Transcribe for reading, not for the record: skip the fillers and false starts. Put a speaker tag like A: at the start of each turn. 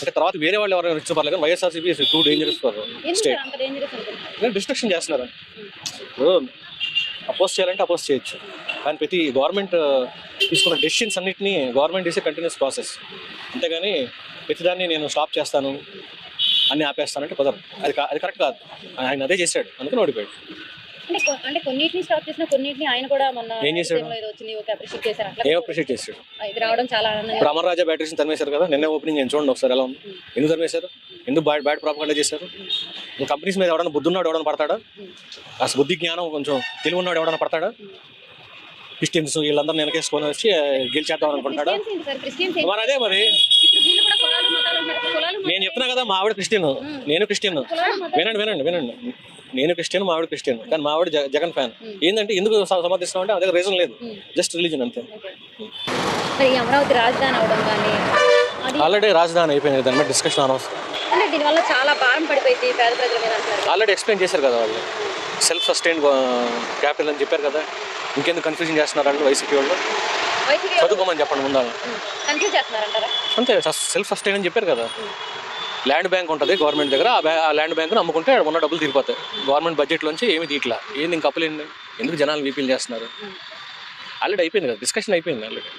A: అంటే తర్వాత వేరే వాళ్ళు ఎవరైనా ఇచ్చిన పర్లేదు కానీ YSRCP is too dangerous for state. Destruction చేస్తున్నారు. అపోజ్ చేయాలంటే అపోజ్ చేయొచ్చు, కానీ ప్రతి గవర్నమెంట్ తీసుకున్న డెసిషన్స్ అన్నింటినీ గవర్నమెంట్ ఈస్ కంటిన్యూస్ ప్రాసెస్. అంతేగాని ప్రతిదాన్ని నేను స్టాప్ చేస్తాను అన్ని ఆపేస్తానంటే కుదరదు. అది కరెక్ట్ కాదు. ఆయన అదే చేశాడు, అందుకని ఓడిపోయాడు.
B: అంటే కొన్నిటిని స్టాప్ చేసిన కొన్నిటిని ఆయన కూడా మొన్న
A: ఏం చేశాడు? ఏం అప్రిషియేట్ చేశాడు?
B: ఇది రావడం చాలా ఆనందంగా.
A: ఇప్పుడు అమర్ రాజా బ్యాటరీస్ తరిమేశారు కదా, నిన్నే ఓపెనింగ్ నేను చూడండి ఒకసారి ఎలా ఉంది. ఎందుకు తరిమేశారు? ఎందుకు బ్యాడ్ ప్రాపగండా చేశారు? కంపెనీస్ మీద ఎవడన్నా బుద్ధి ఉన్నాడు ఎవడన్నా పడతాడా? అసలు బుద్ధి జ్ఞానం కొంచెం తెలివి ఉన్నాడు ఎవడన్నా పడతాడా? క్రిస్టియన్స్ వీళ్ళందరూ వెనకేసుకొని వచ్చి గెలిచేద్దాం అనుకుంటాడా? మరి అదే మరి నేను చెప్తున్నా కదా, మా ఆవిడ క్రిస్టియన్, నేను క్రిస్టియన్. వినండి, నేను క్రిస్టియన్, మా ఆవిడ క్రిస్టియన్, కానీ మా ఆవిడ జగన్ ఫ్యాన్. ఏంటంటే ఎందుకు సమర్థిస్తున్నాం అంటే అదే రీజన్ లేదు, జస్ట్ రిలీజన్ అంతే.
B: అమరావతి రాజధాని అవడం కానీ
A: ఆల్రెడీ రాజధాని అయిపోయింది, దాని మీద డిస్కషన్ అనవసరం.
B: దీనివల్ల చాలా భారం పడిపోయింది పేద ప్రజల మీద.
A: ఆల్రెడీ ఎక్స్ప్లెయిన్ చేశారు కదా వాళ్ళు, సెల్ఫ్ సస్టైన్డ్ క్యాపిటల్ అని చెప్పారు కదా, ఇంకెందుకు కన్ఫ్యూజన్ చేస్తున్నారంటే వైసీపీ వాళ్ళు. చదువుకోమని చెప్పండి ముందు, అంతే. సెల్ఫ్ సస్టైన్ అని చెప్పారు కదా. ల్యాండ్ బ్యాంక్ ఉంటుంది గవర్నమెంట్ దగ్గర, ఆ ల్యాండ్ బ్యాంక్ను అమ్ముకుంటే ఉన్న డబ్బులు తీరిపోతాయి. గవర్నమెంట్ బడ్జెట్లోంచి ఏమి తీట్లా, ఏంది ఇంకా అప్పులు, ఎందుకు జనాలు వీపీలు చేస్తున్నారు? ఆల్రెడీ అయిపోయింది కదా, డిస్కషన్ అయిపోయింది ఆల్రెడీ.